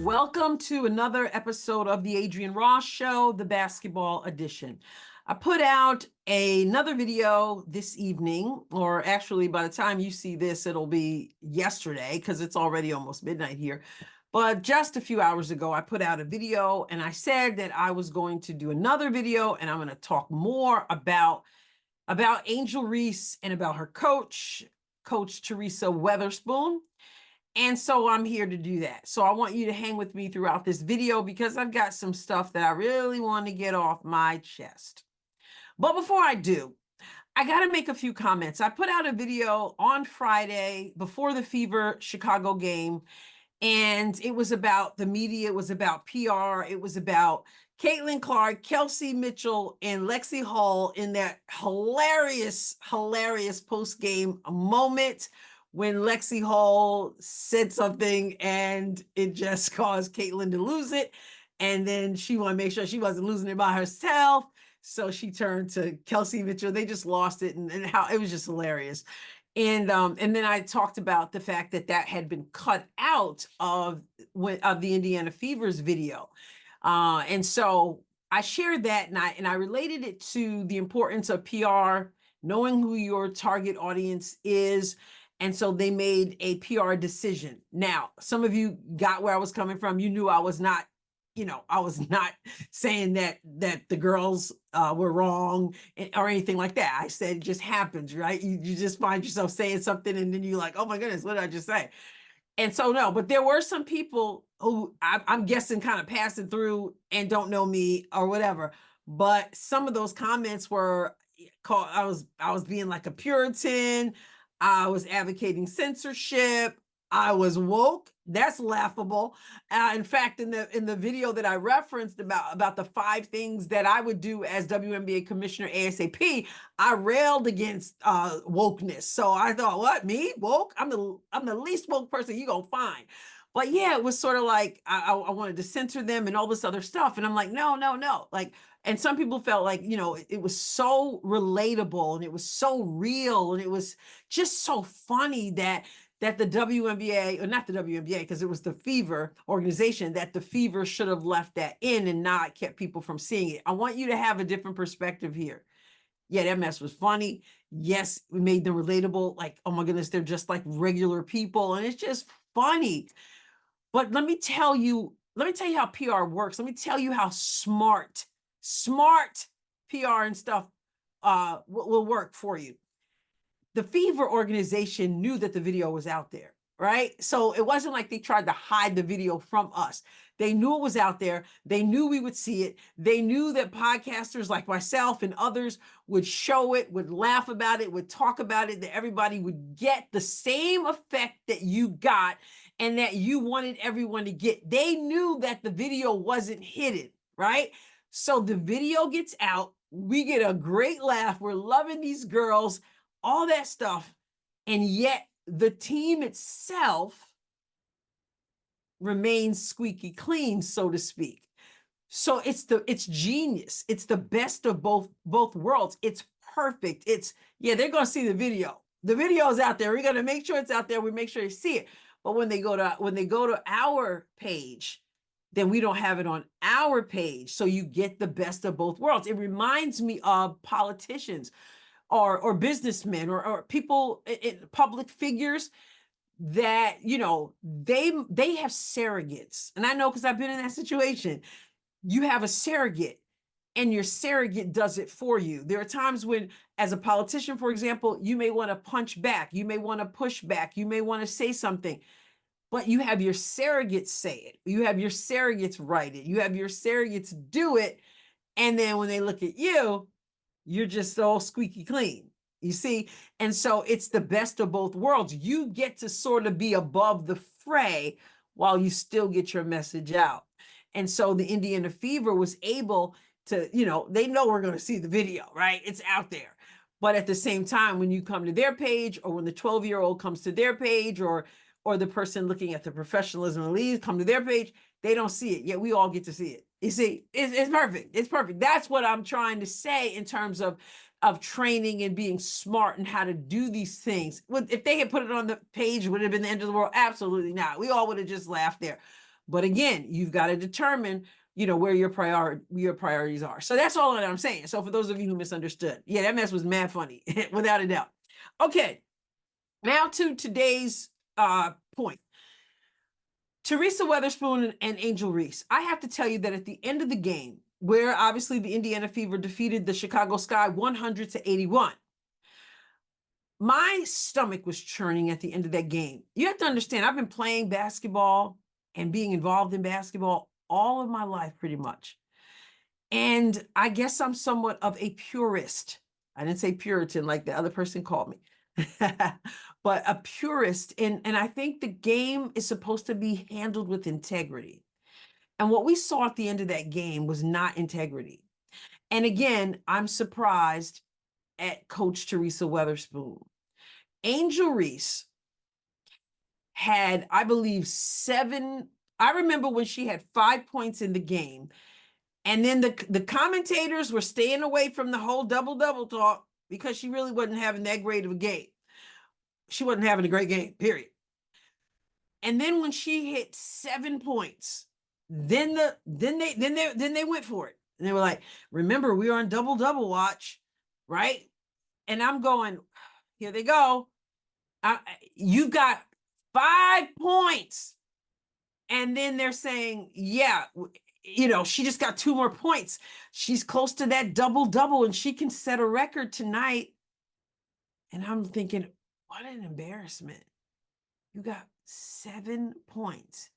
Welcome to another episode of the Adrienne Ross Show, the basketball edition. I put out another video this evening, or actually by the time you see this, it'll be yesterday because it's already almost midnight here. But just a few hours ago, I put out a video and I said that I was going to do another video and I'm going to talk more about Angel Reese and about her coach, Coach Teresa Weatherspoon. And so I'm here to do that. So I want you to hang with me throughout this video because I've got some stuff that I really want to get off my chest. But before I do, I got to make a few comments. I put out a video on Friday before the Fever Chicago game, and it was about the media, it was about PR, it was about Caitlin Clark, Kelsey Mitchell, and Lexi Hall in that hilarious post-game moment when Lexi Hall said something and it just caused Caitlin to lose it. And then she wanted to make sure she wasn't losing it by herself. So she turned to Kelsey Mitchell. They just lost it, and how it was just hilarious. And then I talked about the fact that had been cut out of the Indiana Fever's video. And so I shared that and I related it to the importance of PR, knowing who your target audience is. And so they made a PR decision. Now, some of you got where I was coming from. You knew I was not, I was not saying that the girls were wrong or anything like that. I said it just happens, right? You just find yourself saying something and then you're like, oh my goodness, what did I just say? And so no, but there were some people who I'm guessing kind of passing through and don't know me or whatever. But some of those comments were called, I was being like a Puritan. I was advocating censorship. I was woke. That's laughable. In fact, in the video that I referenced about the 5 things that I would do as WNBA commissioner ASAP, I railed against wokeness. So I thought, what, me woke? I'm the least woke person you gonna find. But yeah, it was sort of like I wanted to censor them and all this other stuff. And I'm like, no. Like, and some people felt like, it was so relatable and it was so real and it was just so funny that the WNBA, or not the WNBA, because it was the Fever organization, that the Fever should have left that in and not kept people from seeing it. I want you to have a different perspective here. Yeah, that mess was funny. Yes, we made them relatable. Like, oh my goodness, they're just like regular people. And it's just funny. But let me tell you how PR works. Let me tell you how smart PR and stuff will work for you. The Fever organization knew that the video was out there, right? So it wasn't like they tried to hide the video from us. They knew it was out there. They knew we would see it. They knew that podcasters like myself and others would show it, would laugh about it, would talk about it, that everybody would get the same effect that you got and that you wanted everyone to get. They knew that the video wasn't hidden, right? So the video gets out. We get a great laugh. We're loving these girls, all that stuff. And yet the team itself remains squeaky clean, so to speak. So it's genius. It's the best of both worlds. It's perfect. They're going to see the video. The video is out there. We're going to make sure it's out there. We make sure they see it. But when they go to our page, then we don't have it on our page. So you get the best of both worlds. It reminds me of politicians or businessmen or people, public figures that, they have surrogates. And I know because I've been in that situation. You have a surrogate and your surrogate does it for you. There are times when, as a politician, for example, you may want to punch back. You may want to push back. You may want to say something. But you have your surrogates say it. You have your surrogates write it. You have your surrogates do it. And then when they look at you, you're just all squeaky clean, you see? And so it's the best of both worlds. You get to sort of be above the fray while you still get your message out. And so the Indiana Fever was able to, they know we're going to see the video, right? It's out there. But at the same time, when you come to their page, or when the 12-year-old comes to their page, or the person looking at the professionalism of the league come to their page, they don't see it. Yet we all get to see it. You see, it's perfect. It's perfect. That's what I'm trying to say in terms of training and being smart and how to do these things. If they had put it on the page, would it have been the end of the world? Absolutely not. We all would have just laughed there. But again, you've got to determine, where your priorities are. So that's all that I'm saying. So for those of you who misunderstood, yeah, that mess was mad funny, without a doubt. Okay, now to today's point. Teresa Weatherspoon and Angel Reese. I have to tell you that at the end of the game, where obviously the Indiana Fever defeated the Chicago Sky 100-81, my stomach was churning at the end of that game. You have to understand, I've been playing basketball and being involved in basketball all of my life, pretty much. And I guess I'm somewhat of a purist. I didn't say Puritan like the other person called me, but a purist. And I think the game is supposed to be handled with integrity. And what we saw at the end of that game was not integrity. And again, I'm surprised at Coach Teresa Weatherspoon. Angel Reese had, I believe, 7. I remember when she had 5 points in the game. And then the commentators were staying away from the whole double-double talk because she really wasn't having that great of a game. She wasn't having a great game, period. And then when she hit 7 points, then they went for it. And they were like, remember, we were on double-double watch, right? And I'm going, here they go. You've got 5 points. And then they're saying, yeah, she just got 2 more points. She's close to that double-double and she can set a record tonight. And I'm thinking, what an embarrassment. You got 7 points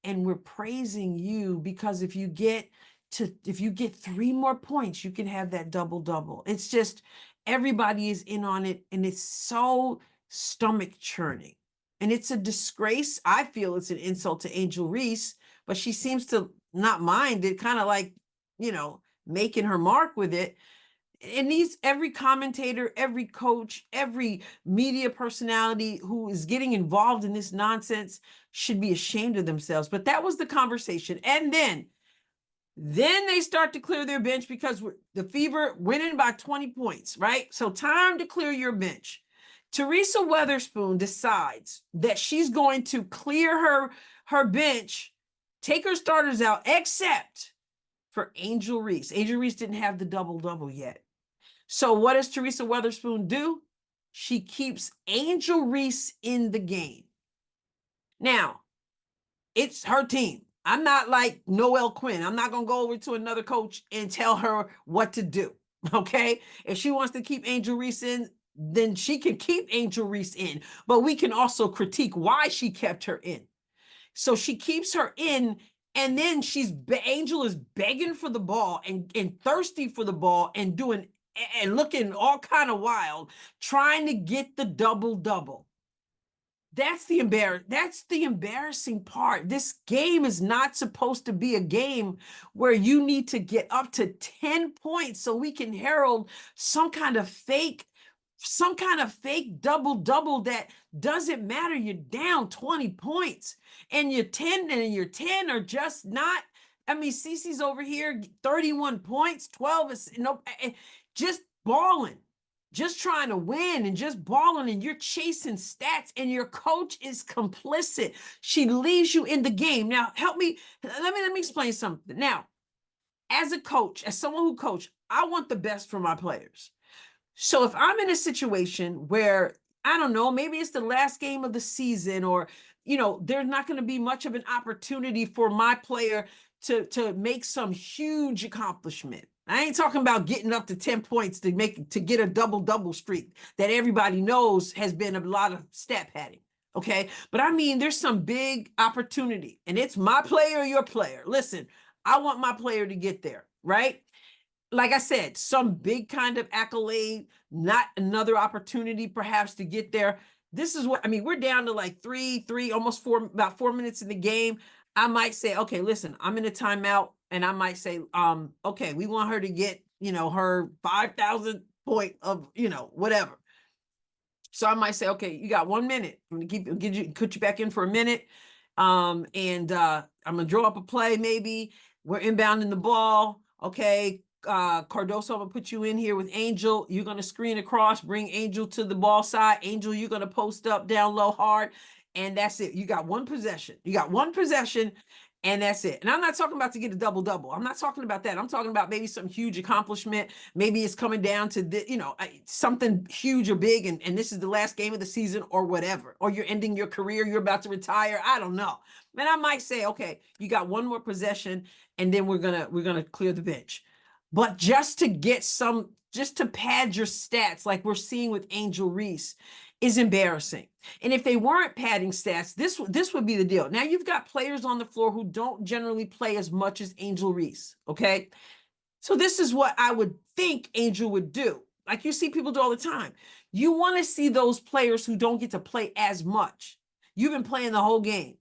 and we're praising you because if you get 3 more points, you can have that double-double. It's just, everybody is in on it and it's so stomach churning. And it's a disgrace. I feel it's an insult to Angel Reese, but she seems to not mind it, kind of like, making her mark with it. It needs every commentator, every coach, every media personality who is getting involved in this nonsense should be ashamed of themselves. But that was the conversation. And then they start to clear their bench because the Fever winning by 20 points, right? So time to clear your bench. Teresa Weatherspoon decides that she's going to clear her bench, take her starters out, except for Angel Reese. Angel Reese didn't have the double-double yet. So what does Teresa Weatherspoon do? She keeps Angel Reese in the game. Now, it's her team. I'm not like Noelle Quinn. I'm not going to go over to another coach and tell her what to do, okay? If she wants to keep Angel Reese in, then she can keep Angel Reese in. But we can also critique why she kept her in. So she keeps her in, and then Angel is begging for the ball and thirsty for the ball and doing and looking all kind of wild, trying to get the double-double. That's the embarrassing part. This game is not supposed to be a game where you need to get up to 10 points so we can herald some kind of fake double-double that doesn't matter. You're down 20 points and your 10 are just not. I mean, Cece's over here, 31 points, 12 is, just balling, just trying to win and just balling, and you're chasing stats and your coach is complicit. She leaves you in the game. Now, let me explain something. Now, as a coach, as someone who coaches, I want the best for my players. So if I'm in a situation where, I don't know, maybe it's the last game of the season, or, there's not going to be much of an opportunity for my player to make some huge accomplishment. I ain't talking about getting up to 10 points to get a double-double streak that everybody knows has been a lot of stat padding. Okay. But I mean, there's some big opportunity and it's my player or your player. Listen, I want my player to get there, right? Like I said, some big kind of accolade, not another opportunity perhaps to get there. This is what, I mean, we're down to like almost 4, about 4 minutes in the game. I might say, okay, listen, I'm in a timeout, and I might say, okay, we want her to get, her 5,000 point of, whatever. So I might say, okay, you got 1 minute. I'm gonna put you back in for a minute. I'm gonna draw up a play. Maybe we're inbounding the ball. Okay. Cardoso, I'm gonna put you in here with Angel. You're gonna screen across, bring Angel to the ball side. Angel, you're gonna post up down low hard. And that's it. You got one possession. And that's it. And I'm not talking about to get a double-double. I'm not talking about that. I'm talking about maybe some huge accomplishment. Maybe it's coming down to the, something huge or big, and this is the last game of the season or whatever. Or you're ending your career, you're about to retire. I don't know. And I might say, okay, you got one more possession, and then we're gonna clear the bench. But just to get just to pad your stats like we're seeing with Angel Reese is embarrassing. And if they weren't padding stats, this would be the deal. Now you've got players on the floor who don't generally play as much as Angel Reese, okay? So this is what I would think Angel would do. Like you see people do all the time. You want to see those players who don't get to play as much. You've been playing the whole game,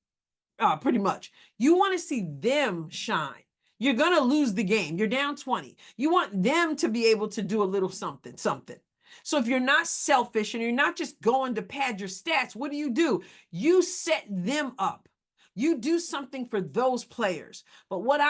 pretty much. You want to see them shine. You're going to lose the game. You're down 20. You want them to be able to do a little something. So if you're not selfish and you're not just going to pad your stats, what do? You set them up. You do something for those players. But what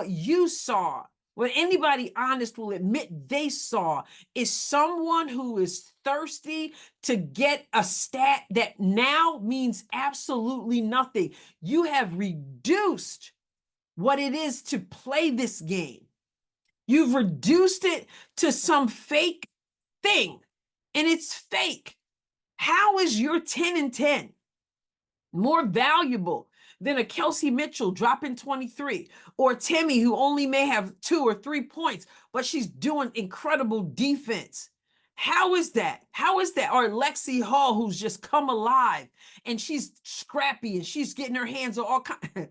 you saw, what anybody honest will admit they saw, is someone who is thirsty to get a stat that now means absolutely nothing. You have reduced what it is to play this game. You've reduced it to some fake thing, and it's fake. How is your 10 and 10 more valuable than a Kelsey Mitchell dropping 23, or Timmy, who only may have 2 or 3 points, but she's doing incredible defense? How is that? Or Lexi Hall, who's just come alive and she's scrappy and she's getting her hands on all kinds.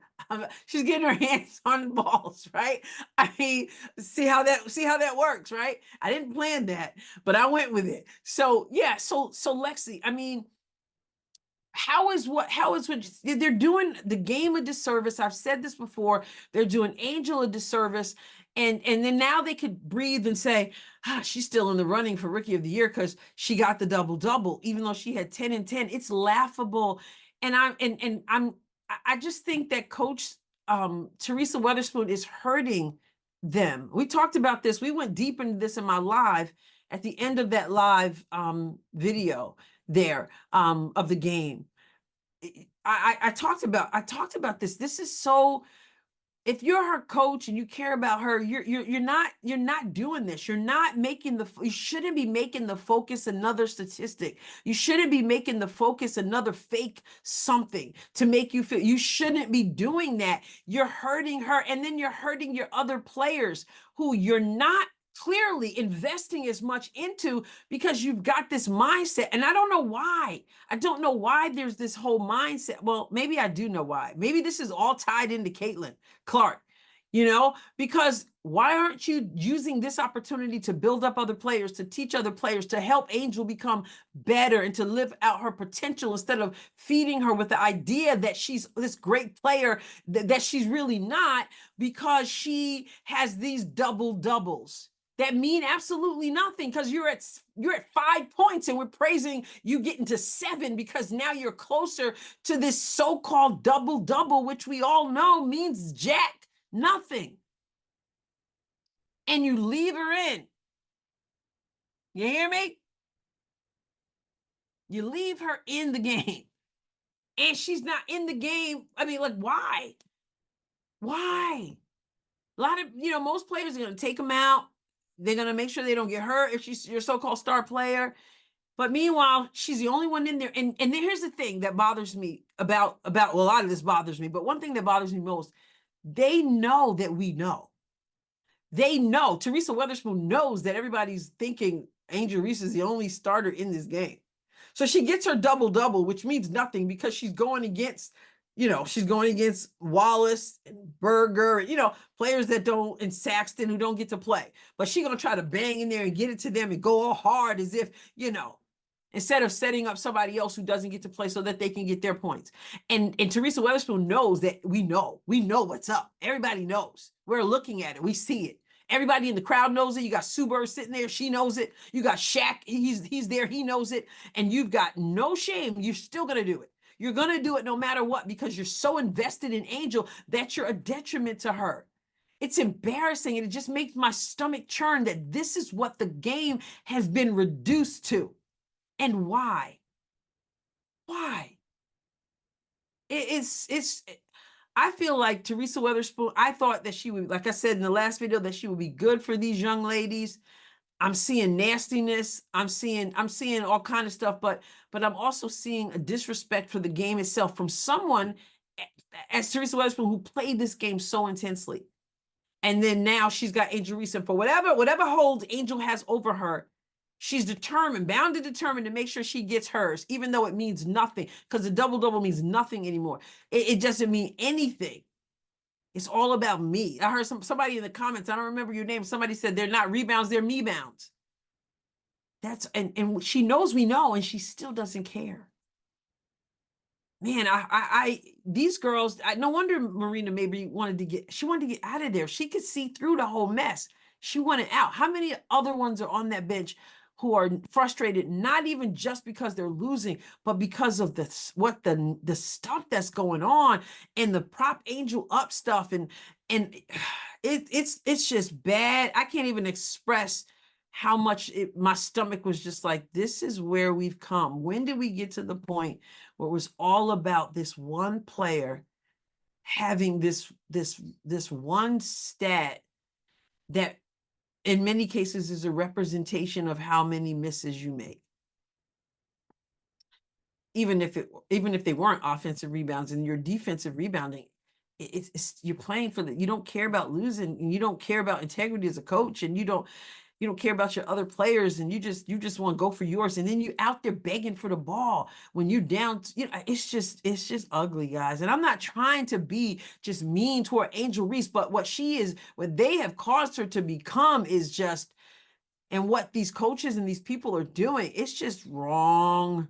She's getting her hands on the balls, right? I mean, see how that works, right? I didn't plan that, but I went with it. So yeah, so Lexi, I mean, how is what they're doing the game a disservice. I've said this before. They're doing Angel a disservice. And then now they could breathe and say, she's still in the running for Rookie of the Year because she got the double-double, even though she had 10 and 10. It's laughable. And I just think that Coach Teresa Weatherspoon is hurting them. We talked about this. We went deep into this in my live at the end of that live video there of the game. I talked about this. This is so. If you're her coach and you care about her, you're not doing this. You're not making you shouldn't be making the focus another statistic. You shouldn't be making the focus another fake something to make you feel. You shouldn't be doing that. You're hurting her, and then you're hurting your other players who you're not clearly investing as much into, because you've got this mindset. And I don't know why. I don't know why there's this whole mindset. Well, maybe I do know why. Maybe this is all tied into Caitlin Clark, because why aren't you using this opportunity to build up other players, to teach other players, to help Angel become better and to live out her potential, instead of feeding her with the idea that she's this great player that she's really not, because she has these doubles that mean absolutely nothing, because you're at 5 points and we're praising you getting to 7 because now you're closer to this so-called double-double, which we all know means jack nothing. And you leave her in. You hear me? You leave her in the game. And she's not in the game. I mean, like, why? Why? A lot of, most players are going to take them out. They're going to make sure they don't get hurt if she's your so-called star player. But meanwhile, she's the only one in there. And then here's the thing that bothers me about a lot of this bothers me. But one thing that bothers me most, they know that we know. They know. Teresa Weatherspoon knows that everybody's thinking Angel Reese is the only starter in this game. So she gets her double-double, which means nothing because she's going against Wallace and Berger, players that don't, and Saxton, who don't get to play. But she's going to try to bang in there and get it to them and go all hard as if, instead of setting up somebody else who doesn't get to play so that they can get their points. And Teresa Weatherspoon knows that we know what's up. Everybody knows. We're looking at it. We see it. Everybody in the crowd knows it. You got Sue Bird sitting there. She knows it. You got Shaq. He's there. He knows it. And you've got no shame. You're still going to do it. You're going to do it no matter what, because you're so invested in Angel that you're a detriment to her. It's embarrassing, and it just makes my stomach churn that this is what the game has been reduced to. And why? Why? I feel like Teresa Weatherspoon, I thought that she would, like I said in the last video, that she would be good for these young ladies. I'm seeing nastiness. I'm seeing all kind of stuff, but I'm also seeing a disrespect for the game itself from someone as Teresa Weatherspoon who played this game so intensely. And then now she's got Angel Reese, and for whatever hold Angel has over her, she's bound to make sure she gets hers, even though it means nothing, because the double-double means nothing anymore. It doesn't mean anything. It's all about me. I heard somebody in the comments, I don't remember your name, somebody said they're not rebounds, they're me-bounds. And she knows we know, and she still doesn't care. Man, these girls, no wonder Marina maybe wanted to get out of there. She could see through the whole mess. She wanted out. How many other ones are on that bench who are frustrated, not even just because they're losing, but because of the stuff that's going on and the prop Angel up stuff, and it's just bad. I can't even express how much my stomach was just like, this is where we've come. When did we get to the point where it was all about this one player having this one stat that in many cases is a representation of how many misses you make? Even if they weren't offensive rebounds and your defensive rebounding, you're playing for you don't care about losing, and you don't care about integrity as a coach, and you don't care about your other players, and you just want to go for yours, and then you out there begging for the ball when you're down. It's just ugly, guys. And I'm not trying to be just mean toward Angel Reese, but what they have caused her to become is just, and what these coaches and these people are doing, it's just wrong.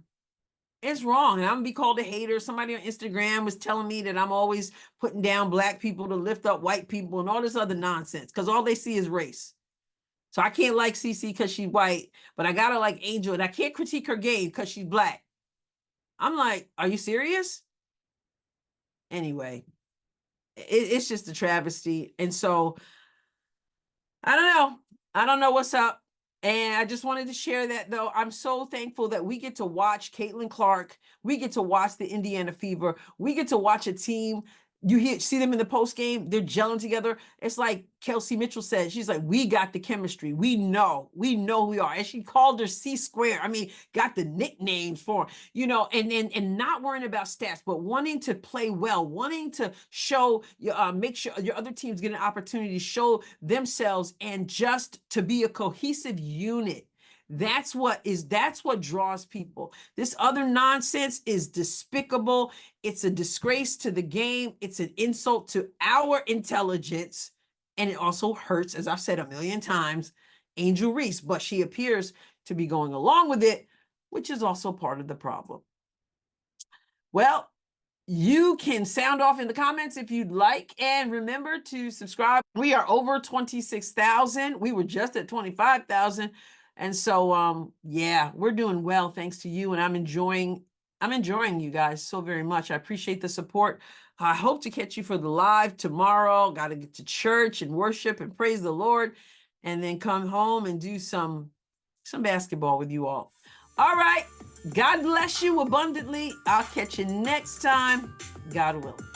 It's wrong. And I'm gonna be called a hater. Somebody on Instagram was telling me that I'm always putting down Black people to lift up white people and all this other nonsense, because all they see is race. So I can't like CC because she's white, but I gotta like Angel, and I can't critique her game because she's Black. I'm like, are you serious? Anyway, it's just a travesty. And so I don't know what's up. And I just wanted to share that, though. I'm so thankful that we get to watch Caitlin Clark. We get to watch the Indiana Fever. We get to watch a team. See them in the post game. They're gelling together. It's like Kelsey Mitchell said. She's like, we got the chemistry. We know who we are. And she called her C-square. I mean, got the nicknames for her, and not worrying about stats, but wanting to play well, wanting to show, make sure your other teams get an opportunity to show themselves, and just to be a cohesive unit. That's what draws people. This other nonsense is despicable. It's a disgrace to the game. It's an insult to our intelligence. And it also hurts, as I've said a million times, Angel Reese. But she appears to be going along with it, which is also part of the problem. Well, you can sound off in the comments if you'd like. And remember to subscribe. We are over 26,000. We were just at 25,000. And so, yeah, we're doing well thanks to you. And I'm enjoying you guys so very much. I appreciate the support. I hope to catch you for the live tomorrow. Got to get to church and worship and praise the Lord, and then come home and do some basketball with you all. All right. God bless you abundantly. I'll catch you next time. God willing.